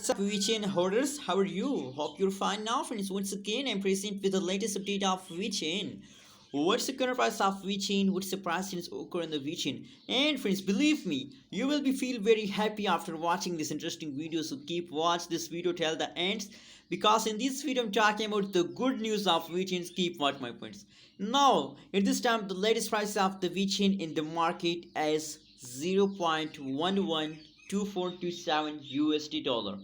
What's up, Vechain holders? How are you? Hope you're fine now, friends. Once again, I'm present with the latest update of Vechain. What's the current price of Vechain? What's the price change occur in the Vechain? And friends, believe me, you will be feel very happy after watching this interesting video. So keep watch this video till the end, because in this video I'm talking about the good news of Vechain. Keep watch my points. Now, at this time, the latest price of the Vechain in the market is 0.112427 USD dollar.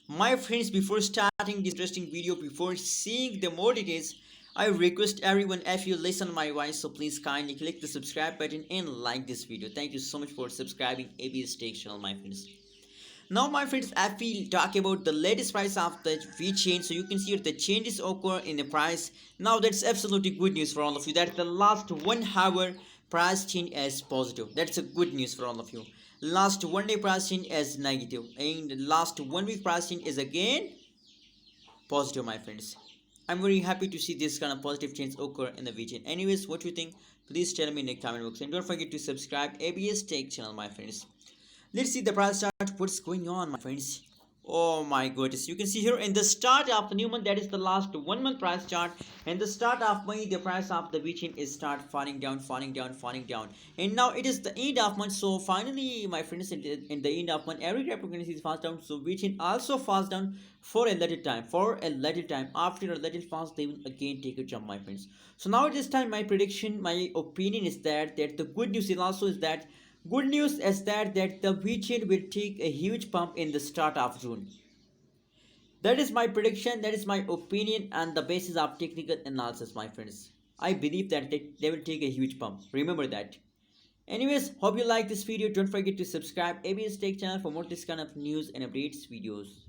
My friends, before starting this interesting video, before seeing the more details, I request everyone, if you listen my voice, so please kindly click the subscribe button and like this video. Thank you so much for subscribing ABS Tech channel, my friends. Now, my friends, I will talk about the latest price of the V chain. So you can see the changes occur in the price. Now that's absolutely good news for all of you. That the last 1 hour price change is positive. That's a good news for all of you. Last 1 day price change is negative, and last 1 week price change is again positive, my friends. I'm very happy to see this kind of positive change occur in the V chain. Anyways, what you think? Please tell me in the comment box, and don't forget to subscribe ABS Tech channel, my friends. Let's see the price chart. What's going on, my friends? Oh my goodness, you can see here in the start of the new month, that is the last 1 month price chart, and the start of May, the price of the Bitcoin is start falling down, falling down, falling down, and now it is the end of month. So finally, my friends, in the end of month, every cryptocurrency falls down, so Bitcoin also falls down for a little time, after a little falls, they will again take a jump, my friends. So now at this time, my prediction, my opinion is that the good news is also is that good news is that the weekend will take a huge pump in the start of June. That is my prediction, that is my opinion, and the basis of technical analysis, my friends. I believe that they will take a huge pump. Remember that. Anyways, hope you like this video. Don't forget to subscribe ABS Tech channel for more this kind of news and updates videos.